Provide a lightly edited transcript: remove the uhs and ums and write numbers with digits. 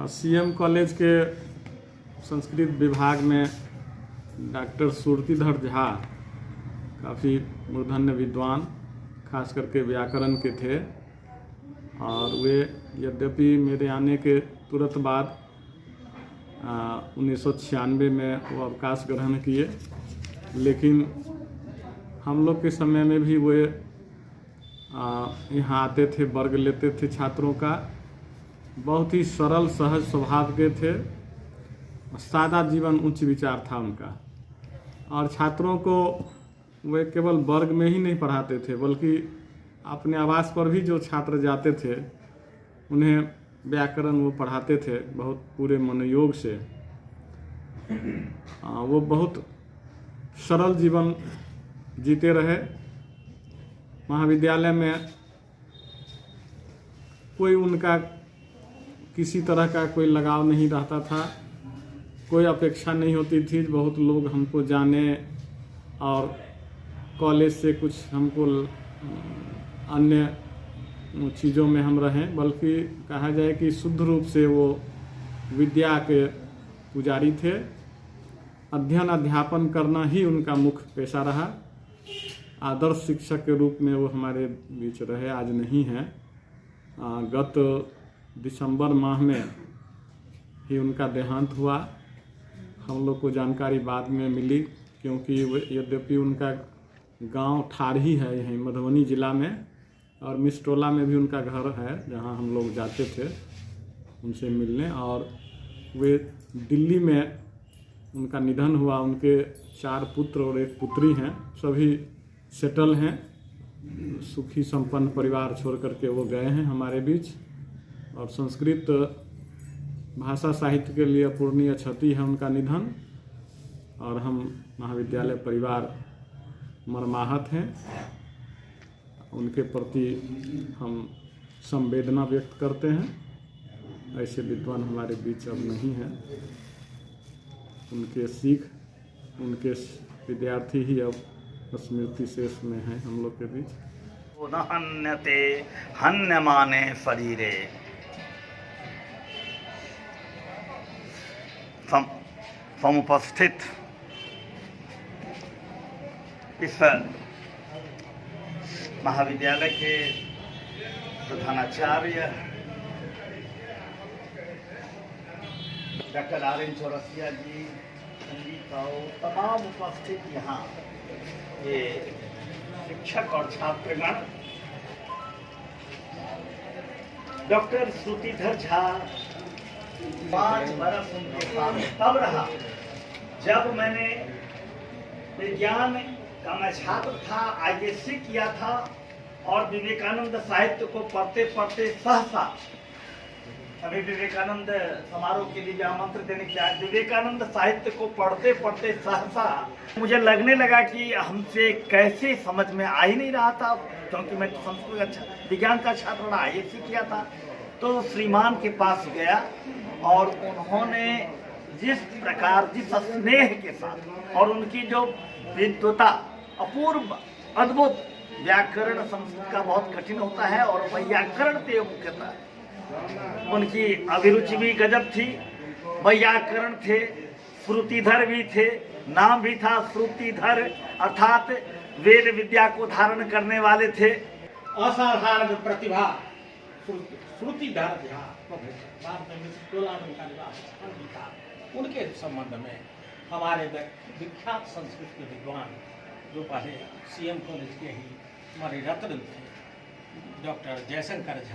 CM college के संस्कृत विभाग में डॉक्टर सुरतीधर झा काफ़ी मूर्धन्य विद्वान, खास करके व्याकरण के थे। और वे यद्यपि मेरे आने के तुरंत बाद 1996 में वो अवकाश ग्रहण किए, लेकिन हम लोग के समय में भी वे यहाँ आते थे, वर्ग लेते थे छात्रों का। बहुत ही सरल सहज स्वभाव के थे, सादा जीवन उच्च विचार था उनका। और छात्रों को वे केवल वर्ग में ही नहीं पढ़ाते थे, बल्कि अपने आवास पर भी जो छात्र जाते थे उन्हें व्याकरण वो पढ़ाते थे बहुत पूरे मनोयोग से। वो बहुत सरल जीवन जीते रहे। महाविद्यालय में कोई उनका किसी तरह का कोई लगाव नहीं रहता था, कोई अपेक्षा नहीं होती थी बहुत लोग हमको जाने और कॉलेज से कुछ हमको अन्य चीज़ों में हम रहें, बल्कि कहा जाए कि शुद्ध रूप से वो विद्या के पुजारी थे। अध्ययन अध्यापन करना ही उनका मुख्य पेशा रहा। आदर्श शिक्षक के रूप में वो हमारे बीच रहे, आज नहीं हैं। गत दिसंबर माह में ही उनका देहांत हुआ। हम लोग को जानकारी बाद में मिली, क्योंकि यद्यपि उनका गांव ठारही है यहीं मधुबनी जिला में, और मिस्टोला में भी उनका घर है जहां हम लोग जाते थे उनसे मिलने। और वे दिल्ली में उनका निधन हुआ। उनके 4 पुत्र और 1 पुत्री हैं, सभी सेटल हैं, सुखी संपन्न परिवार छोड़ करके वो गए हैं हमारे बीच। और संस्कृत भाषा साहित्य के लिए अपूर्णीय क्षति है उनका निधन, और हम महाविद्यालय परिवार मर्माहत हैं। उनके प्रति हम संवेदना व्यक्त करते हैं। ऐसे विद्वान हमारे बीच अब नहीं हैं। उनके सीख, उनके विद्यार्थी ही अब स्मृति शेष में हैं हम लोग के बीच। हन्यते हन्यमाने शरीरे समुपस्थित इस महाविद्यालय के प्रधानाचार्य डॉक्टर RN चौरसिया जी, संगीत और तमाम उपस्थित यहाँ ये शिक्षक और छात्रगण, डॉक्टर सुरतीधर झा 5 बरस उनके साथ तब रहा जब मैंने विज्ञान का मैं छात्र था, ISC किया था, और विवेकानंद साहित्य को पढ़ते पढ़ते सहसा अभी विवेकानंद समारोह के लिए आमंत्रित देने के लिए विवेकानंद साहित्य को पढ़ते पढ़ते सहसा मुझे लगने लगा कि हमसे कैसे समझ में आ ही नहीं रहा था, क्योंकि मैं संस्कृत विज्ञान का छात्र रहा, ISC किया था। तो श्रीमान के पास गया और उन्होंने जिस प्रकार, जिस स्नेह के साथ, और उनकी जो विद्वता अपूर्व अद्भुत, व्याकरण संस्कृत का बहुत कठिन होता है और व्याकरण थे मुख्यतः, उनकी अभिरुचि भी गजब थी। व्याकरण थे, श्रुतिधर भी थे, नाम भी था श्रुतिधर, अर्थात वेद विद्या को धारण करने वाले थे। असाधारण प्रतिभा श्रुतिधर झा टोला में उनका निवास स्थान भी था। उनके संबंध में हमारे विख्यात संस्कृत के विद्वान जो पहले CM कॉलेज के ही हमारे रत्न थे, डॉक्टर जयशंकर झा,